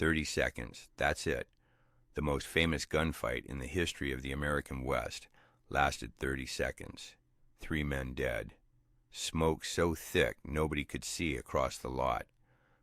30 seconds, that's it. The most famous gunfight in the history of the American West lasted 30 seconds. 3 men dead. Smoke so thick nobody could see across the lot.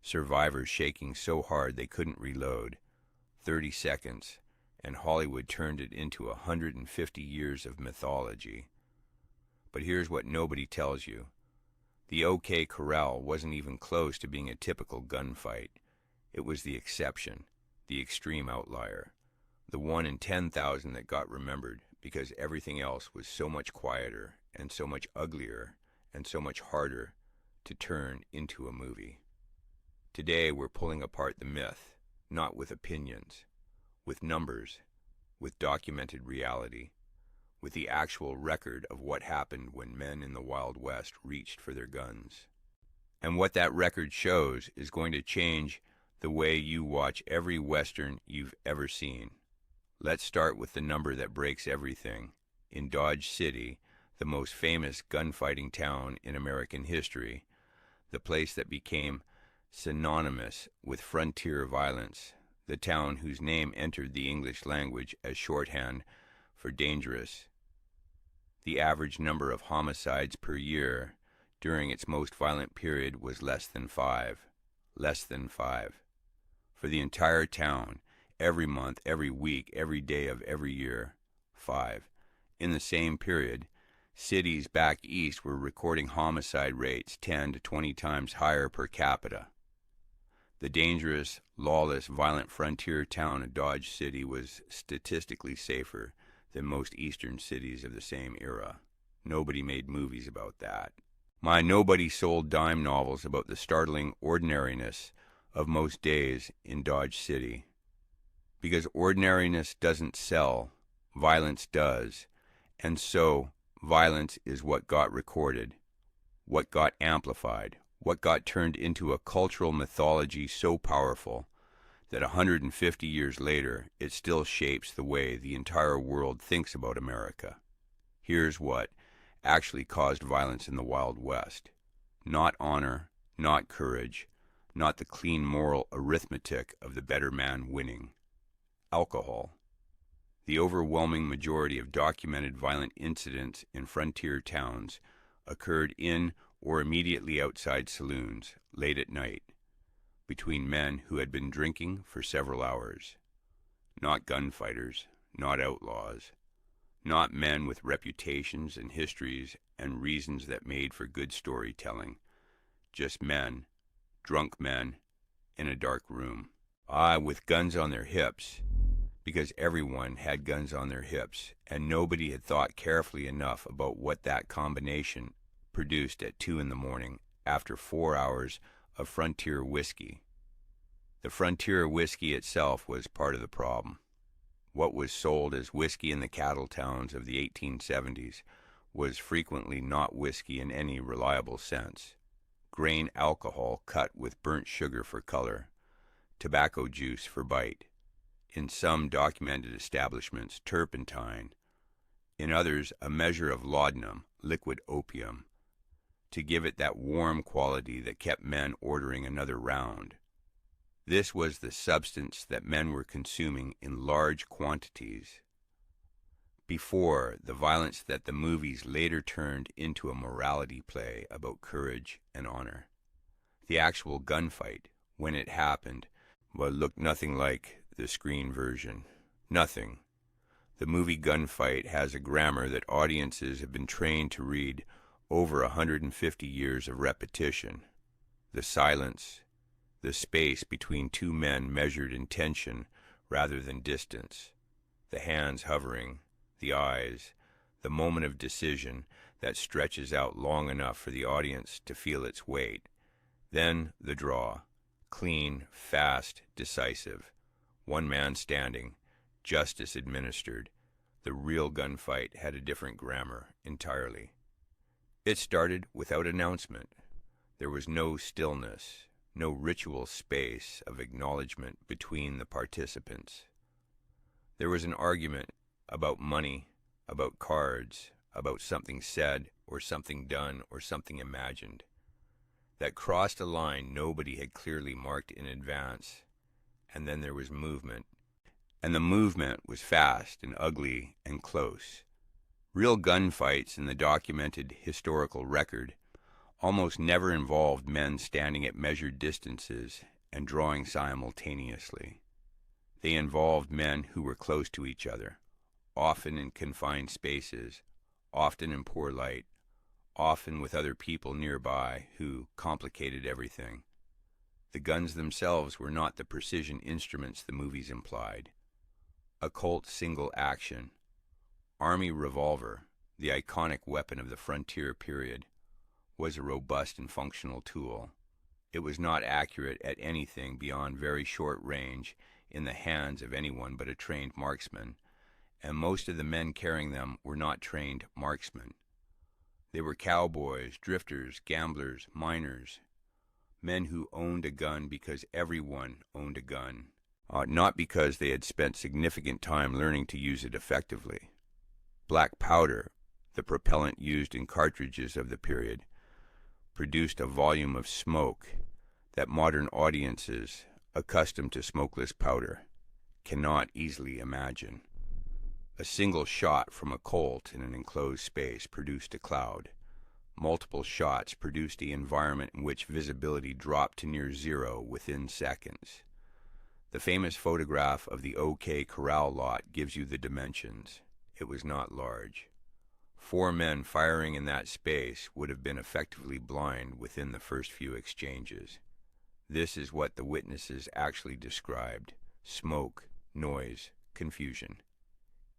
Survivors shaking so hard they couldn't reload. 30 seconds, and Hollywood turned it into 150 years of mythology. But here's what nobody tells you. The OK Corral wasn't even close to being a typical gunfight. It was the exception, the extreme outlier, the 1 in 10,000 that got remembered because everything else was so much quieter and so much uglier and so much harder to turn into a movie. Today we're pulling apart the myth, not with opinions, with numbers, with documented reality, with the actual record of what happened when men in the Wild West reached for their guns. And what that record shows is going to change the way you watch every Western you've ever seen. Let's start with the number that breaks everything. In Dodge City, the most famous gunfighting town in American history, the place that became synonymous with frontier violence, the town whose name entered the English language as shorthand for dangerous. The average number of homicides per year during its most violent period was less than 5. Less than 5. For the entire town, every month, every week, every day of every year, 5. In the same period, cities back east were recording homicide rates 10 to 20 times higher per capita. The dangerous, lawless, violent frontier town of Dodge City was statistically safer than most eastern cities of the same era. Nobody made movies about that. Nobody sold dime novels about the startling ordinariness of most days in Dodge City. Because ordinariness doesn't sell, violence does, and so violence is what got recorded, what got amplified, what got turned into a cultural mythology so powerful that 150 years later it still shapes the way the entire world thinks about America. Here's what actually caused violence in the Wild West. Not honor, not courage, not the clean moral arithmetic of the better man winning. Alcohol. The overwhelming majority of documented violent incidents in frontier towns occurred in or immediately outside saloons, late at night, between men who had been drinking for several hours. Not gunfighters, not outlaws, not men with reputations and histories and reasons that made for good storytelling. Just men, drunk men, in a dark room. With guns on their hips, because everyone had guns on their hips, and nobody had thought carefully enough about what that combination produced at 2 in the morning after 4 hours of frontier whiskey. The frontier whiskey itself was part of the problem. What was sold as whiskey in the cattle towns of the 1870s was frequently not whiskey in any reliable sense. Grain alcohol cut with burnt sugar for color, tobacco juice for bite. In some documented establishments, turpentine. In others, a measure of laudanum, liquid opium, to give it that warm quality that kept men ordering another round. This was the substance that men were consuming in large quantities before the violence that the movies later turned into a morality play about courage and honor. The actual gunfight, when it happened, looked nothing like the screen version. Nothing. The movie Gunfight has a grammar that audiences have been trained to read over 150 years of repetition. The silence, the space between two men measured in tension rather than distance, the hands hovering, the eyes, the moment of decision that stretches out long enough for the audience to feel its weight. Then the draw, clean, fast, decisive. One man standing, justice administered. The real gunfight had a different grammar entirely. It started without announcement. There was no stillness, no ritual space of acknowledgement between the participants. There was an argument about money, about cards, about something said or something done or something imagined that crossed a line nobody had clearly marked in advance, and then there was movement. And the movement was fast and ugly and close. Real gunfights in the documented historical record almost never involved men standing at measured distances and drawing simultaneously. They involved men who were close to each other, often in confined spaces, often in poor light, often with other people nearby who complicated everything. The guns themselves were not the precision instruments the movies implied. A Colt single action, Army revolver, the iconic weapon of the frontier period, was a robust and functional tool. It was not accurate at anything beyond very short range in the hands of anyone but a trained marksman, and most of the men carrying them were not trained marksmen. They were cowboys, drifters, gamblers, miners, men who owned a gun because everyone owned a gun, not because they had spent significant time learning to use it effectively. Black powder, the propellant used in cartridges of the period, produced a volume of smoke that modern audiences, accustomed to smokeless powder, cannot easily imagine. A single shot from a Colt in an enclosed space produced a cloud. Multiple shots produced the environment in which visibility dropped to near zero within seconds. The famous photograph of the OK Corral lot gives you the dimensions. It was not large. 4 men firing in that space would have been effectively blind within the first few exchanges. This is what the witnesses actually described: smoke, noise, confusion.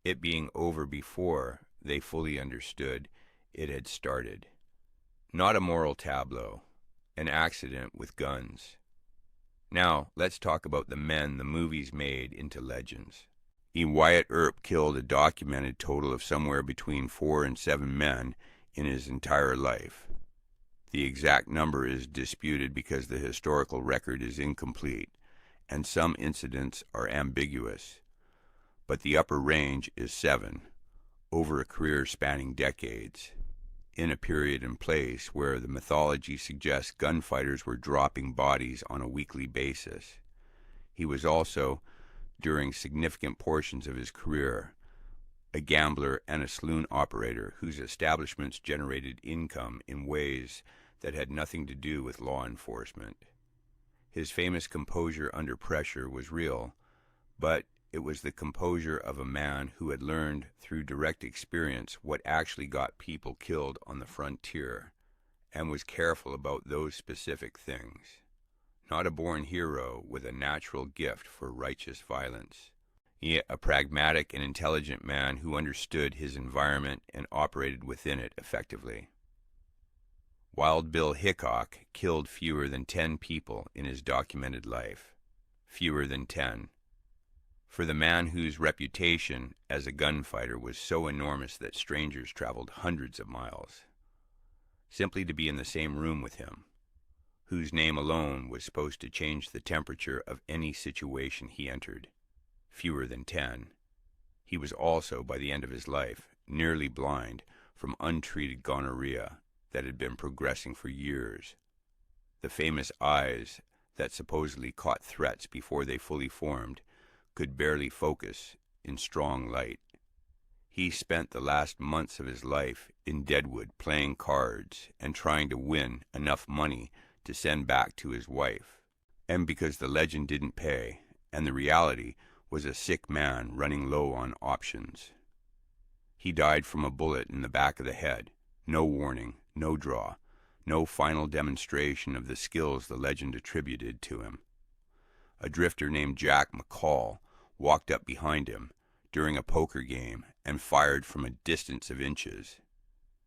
It being over before they fully understood it had started. Not a moral tableau, an accident with guns. Now, let's talk about the men the movies made into legends. Wyatt Earp killed a documented total of somewhere between 4 and 7 men in his entire life. The exact number is disputed because the historical record is incomplete, and some incidents are ambiguous. But the upper range is 7, over a career spanning decades, in a period and place where the mythology suggests gunfighters were dropping bodies on a weekly basis. He was also, during significant portions of his career, a gambler and a saloon operator whose establishments generated income in ways that had nothing to do with law enforcement. His famous composure under pressure was real, but it was the composure of a man who had learned through direct experience what actually got people killed on the frontier, and was careful about those specific things. Not a born hero with a natural gift for righteous violence. Yet a pragmatic and intelligent man who understood his environment and operated within it effectively. Wild Bill Hickok killed fewer than 10 people in his documented life. Fewer than 10. For the man whose reputation as a gunfighter was so enormous that strangers traveled hundreds of miles, simply to be in the same room with him, whose name alone was supposed to change the temperature of any situation he entered. Fewer than 10. He was also, by the end of his life, nearly blind from untreated gonorrhea that had been progressing for years. The famous eyes that supposedly caught threats before they fully formed could barely focus in strong light. He spent the last months of his life in Deadwood playing cards and trying to win enough money to send back to his wife. And because the legend didn't pay, and the reality was a sick man running low on options. He died from a bullet in the back of the head. No warning, no draw, no final demonstration of the skills the legend attributed to him. A drifter named Jack McCall walked up behind him during a poker game and fired from a distance of inches.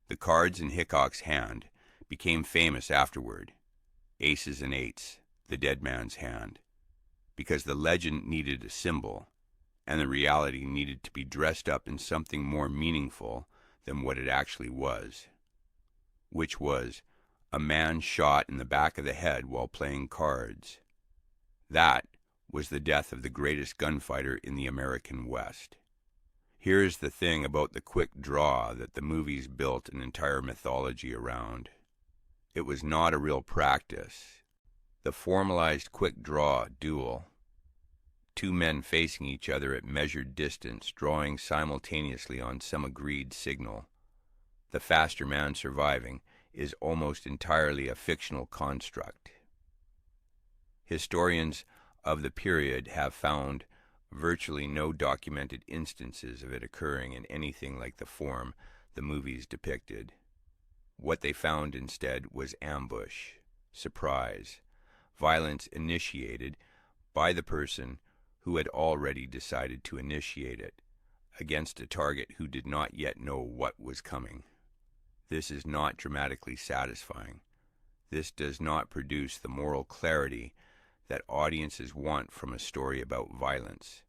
The cards in Hickok's hand became famous afterward. Aces and eights, the dead man's hand, because the legend needed a symbol, and the reality needed to be dressed up in something more meaningful than what it actually was, which was a man shot in the back of the head while playing cards. That was the death of the greatest gunfighter in the American West. Here's the thing about the quick draw that the movies built an entire mythology around. It was not a real practice. The formalized quick draw duel two men facing each other at measured distance, drawing simultaneously on some agreed signal. The faster man surviving is almost entirely a fictional construct. Historians of the period have found virtually no documented instances of it occurring in anything like the form the movies depicted. What they found instead was ambush, surprise, violence initiated by the person who had already decided to initiate it, against a target who did not yet know what was coming. This is not dramatically satisfying. This does not produce the moral clarity that audiences want from a story about violence.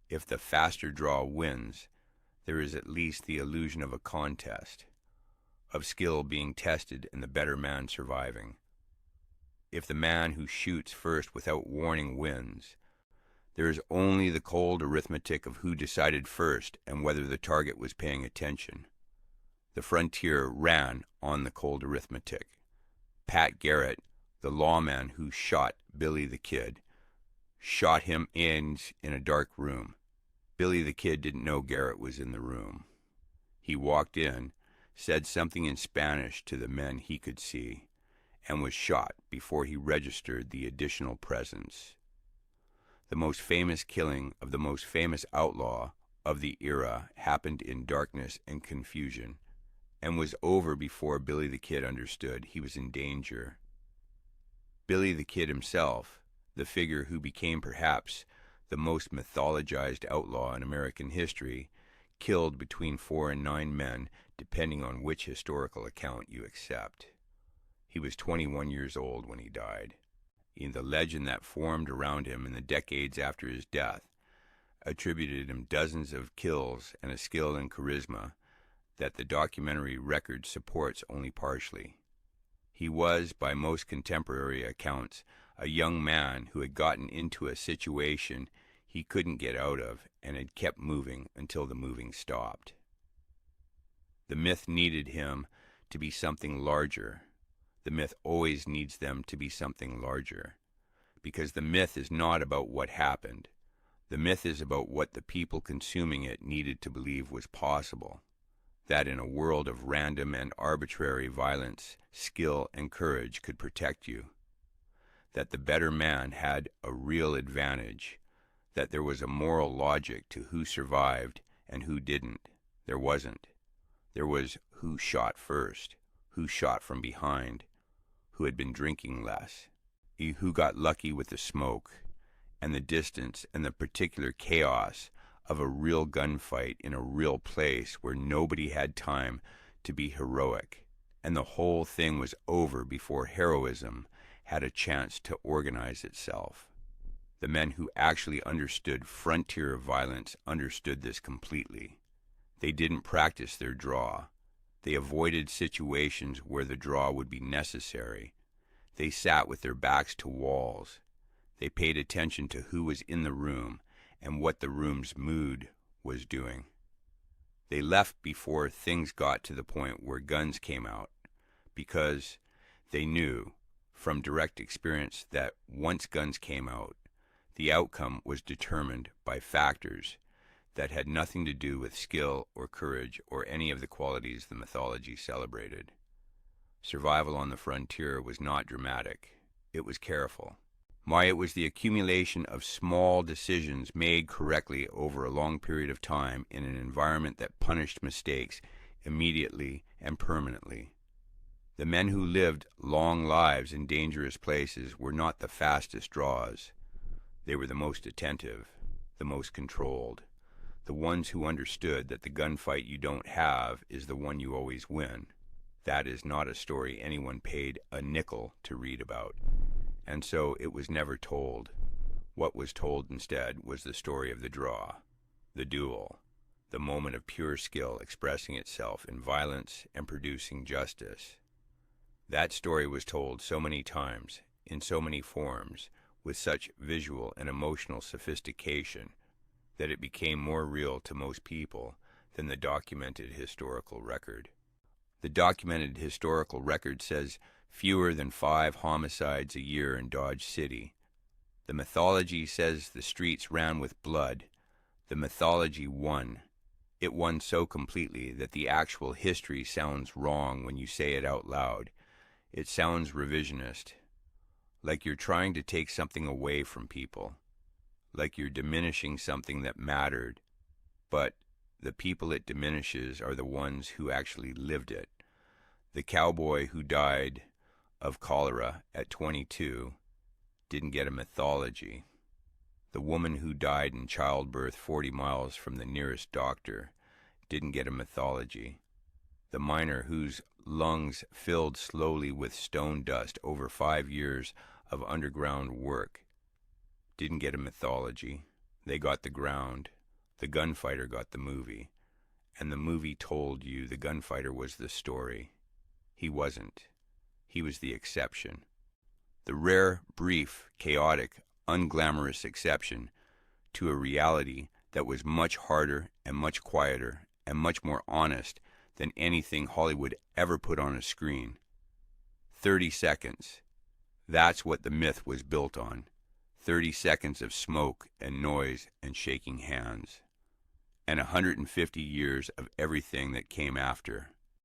If the faster draw wins, there is at least the illusion of a contest, of skill being tested and the better man surviving. If the man who shoots first without warning wins, there is only the cold arithmetic of who decided first and whether the target was paying attention. The frontier ran on the cold arithmetic. Pat Garrett, the lawman who shot Billy the Kid, shot him in a dark room. Billy the Kid didn't know Garrett was in the room. He walked in, said something in Spanish to the men he could see, and was shot before he registered the additional presence. The most famous killing of the most famous outlaw of the era happened in darkness and confusion, and was over before Billy the Kid understood he was in danger. Billy the Kid himself, the figure who became perhaps the most mythologized outlaw in American history, killed between 4 and 9 men, depending on which historical account you accept. He was 21 years old when he died. In the legend that formed around him in the decades after his death attributed him dozens of kills and a skill and charisma that the documentary record supports only partially. He was, by most contemporary accounts, a young man who had gotten into a situation he couldn't get out of and had kept moving until the moving stopped. The myth needed him to be something larger. The myth always needs them to be something larger, because the myth is not about what happened. The myth is about what the people consuming it needed to believe was possible, that in a world of random and arbitrary violence, skill and courage could protect you, that the better man had a real advantage, that there was a moral logic to who survived and who didn't. There wasn't. There was who shot first, who shot from behind, who had been drinking less, who got lucky with the smoke and the distance and the particular chaos of a real gunfight in a real place where nobody had time to be heroic, and the whole thing was over before heroism had a chance to organize itself. The men who actually understood frontier violence understood this completely. They didn't practice their draw. They avoided situations where the draw would be necessary. They sat with their backs to walls. They paid attention to who was in the room and what the room's mood was doing. They left before things got to the point where guns came out, because they knew from direct experience that once guns came out, the outcome was determined by factors that had nothing to do with skill or courage or any of the qualities the mythology celebrated. Survival on the frontier was not dramatic. It was careful. It was the accumulation of small decisions made correctly over a long period of time in an environment that punished mistakes immediately and permanently. The men who lived long lives in dangerous places were not the fastest draws. They were the most attentive, the most controlled, the ones who understood that the gunfight you don't have is the one you always win. That is not a story anyone paid a nickel to read about, and so it was never told. What was told instead was the story of the draw, the duel, the moment of pure skill expressing itself in violence and producing justice. That story was told so many times, in so many forms, with such visual and emotional sophistication, that it became more real to most people than the documented historical record. The documented historical record says fewer than 5 homicides a year in Dodge City. The mythology says the streets ran with blood. The mythology won. It won so completely that the actual history sounds wrong when you say it out loud. It sounds revisionist, like you're trying to take something away from people, like you're diminishing something that mattered, but the people it diminishes are the ones who actually lived it. The cowboy who died of cholera at 22 didn't get a mythology. The woman who died in childbirth 40 miles from the nearest doctor didn't get a mythology. The miner whose lungs filled slowly with stone dust over 5 years of underground work didn't get a mythology. They got the ground. The gunfighter got the movie. And the movie told you the gunfighter was the story. He wasn't. He was the exception. The rare, brief, chaotic, unglamorous exception to a reality that was much harder and much quieter and much more honest than anything Hollywood ever put on a screen. 30 seconds. That's what the myth was built on. 30 seconds of smoke and noise and shaking hands. And 150 years of everything that came after.